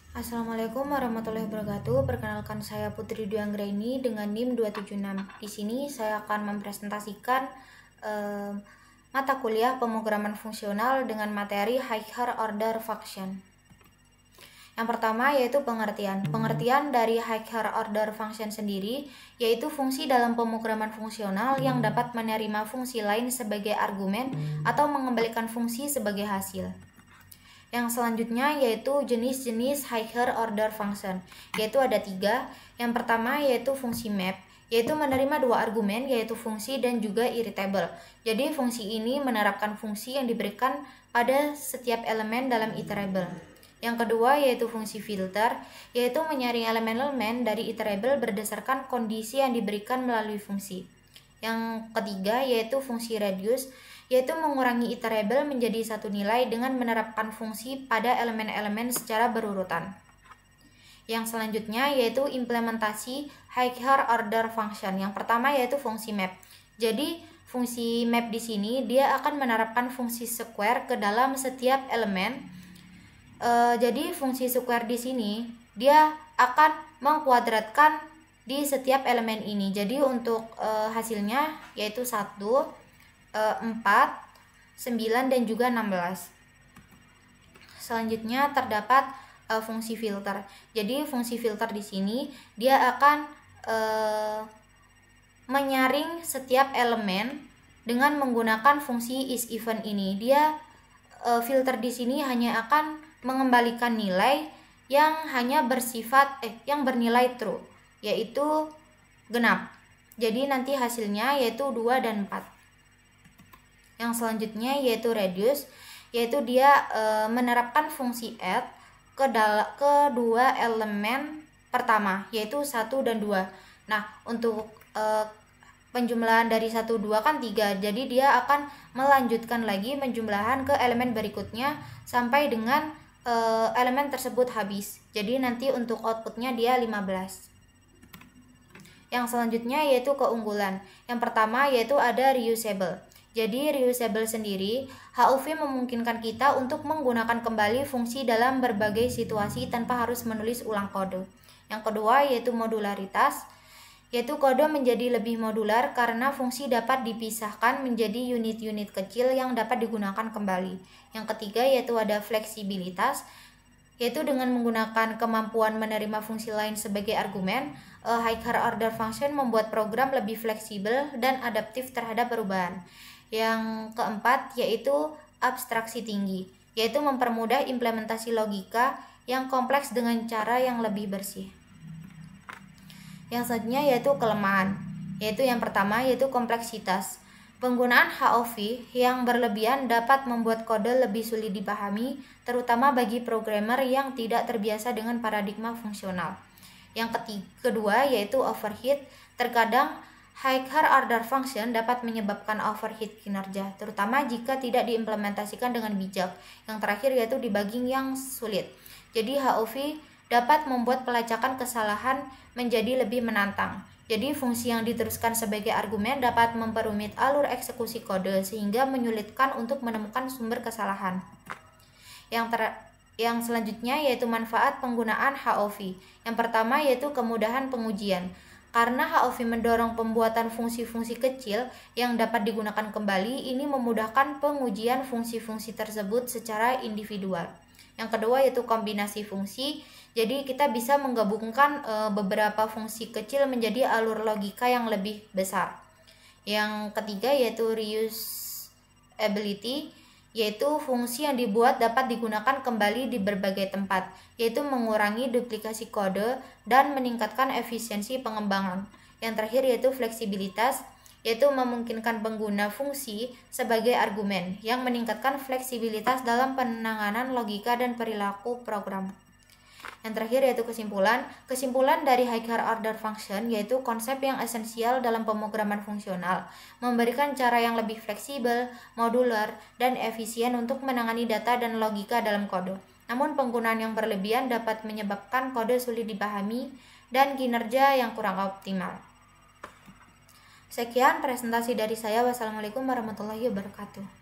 Assalamualaikum warahmatullahi wabarakatuh. Perkenalkan, saya Putri Dwi Anggraini dengan NIM 276. Di sini saya akan mempresentasikan mata kuliah pemrograman fungsional dengan materi higher order function. Yang pertama yaitu pengertian. Pengertian dari higher order function sendiri yaitu fungsi dalam pemrograman fungsional yang dapat menerima fungsi lain sebagai argumen atau mengembalikan fungsi sebagai hasil. Yang selanjutnya yaitu jenis-jenis higher order function, yaitu ada 3. Yang pertama yaitu fungsi map, yaitu menerima 2 argumen, yaitu fungsi dan juga irritable. Jadi fungsi ini menerapkan fungsi yang diberikan pada setiap elemen dalam iterable. Yang kedua yaitu fungsi filter, yaitu menyaring elemen-elemen dari iterable berdasarkan kondisi yang diberikan melalui fungsi. Yang ketiga yaitu fungsi reduce, yaitu mengurangi iterable menjadi satu nilai dengan menerapkan fungsi pada elemen-elemen secara berurutan. Yang selanjutnya yaitu implementasi higher order function. Yang pertama yaitu fungsi map. Jadi fungsi map di sini dia akan menerapkan fungsi square ke dalam setiap elemen. Jadi fungsi square di sini dia akan mengkuadratkan di setiap elemen ini. Jadi untuk hasilnya yaitu 1, 4, 9, dan juga 16. Selanjutnya terdapat fungsi filter. Jadi fungsi filter di sini dia akan menyaring setiap elemen dengan menggunakan fungsi is even ini. Dia filter di sini hanya akan mengembalikan nilai yang hanya bersifat yang bernilai true, yaitu genap. Jadi nanti hasilnya yaitu 2 dan 4. Yang selanjutnya yaitu reduce, yaitu dia menerapkan fungsi add ke dua elemen pertama, yaitu 1 dan 2. Nah, untuk penjumlahan dari 1, 2 kan 3, jadi dia akan melanjutkan lagi penjumlahan ke elemen berikutnya sampai dengan elemen tersebut habis. Jadi nanti untuk outputnya dia 15. Yang selanjutnya yaitu keunggulan. Yang pertama yaitu ada reusable. Jadi reusable sendiri, HOV memungkinkan kita untuk menggunakan kembali fungsi dalam berbagai situasi tanpa harus menulis ulang kode. Yang kedua yaitu modularitas, yaitu kode menjadi lebih modular karena fungsi dapat dipisahkan menjadi unit-unit kecil yang dapat digunakan kembali. Yang ketiga yaitu ada fleksibilitas, yaitu dengan menggunakan kemampuan menerima fungsi lain sebagai argumen, higher order function membuat program lebih fleksibel dan adaptif terhadap perubahan. Yang keempat yaitu abstraksi tinggi, yaitu mempermudah implementasi logika yang kompleks dengan cara yang lebih bersih. Yang selanjutnya yaitu kelemahan, yaitu yang pertama yaitu kompleksitas. Penggunaan HOV yang berlebihan dapat membuat kode lebih sulit dipahami, terutama bagi programmer yang tidak terbiasa dengan paradigma fungsional. Yang kedua yaitu overheat. Terkadang higher order function dapat menyebabkan overheat kinerja, terutama jika tidak diimplementasikan dengan bijak. Yang terakhir yaitu debugging yang sulit. Jadi HOV dapat membuat pelacakan kesalahan menjadi lebih menantang. Jadi fungsi yang diteruskan sebagai argumen dapat memperumit alur eksekusi kode sehingga menyulitkan untuk menemukan sumber kesalahan. Yang selanjutnya yaitu manfaat penggunaan HOV. Yang pertama yaitu kemudahan pengujian. Karena HOV mendorong pembuatan fungsi-fungsi kecil yang dapat digunakan kembali, ini memudahkan pengujian fungsi-fungsi tersebut secara individual. Yang kedua yaitu kombinasi fungsi. Jadi kita bisa menggabungkan beberapa fungsi kecil menjadi alur logika yang lebih besar. Yang ketiga yaitu reusability, yaitu fungsi yang dibuat dapat digunakan kembali di berbagai tempat, yaitu mengurangi duplikasi kode dan meningkatkan efisiensi pengembangan. Yang terakhir yaitu fleksibilitas, yaitu memungkinkan pengguna fungsi sebagai argumen yang meningkatkan fleksibilitas dalam penanganan logika dan perilaku program. Yang terakhir yaitu kesimpulan. Kesimpulan dari higher order function yaitu konsep yang esensial dalam pemrograman fungsional, memberikan cara yang lebih fleksibel, modular, dan efisien untuk menangani data dan logika dalam kode. Namun penggunaan yang berlebihan dapat menyebabkan kode sulit dipahami dan kinerja yang kurang optimal. Sekian presentasi dari saya. Wassalamualaikum warahmatullahi wabarakatuh.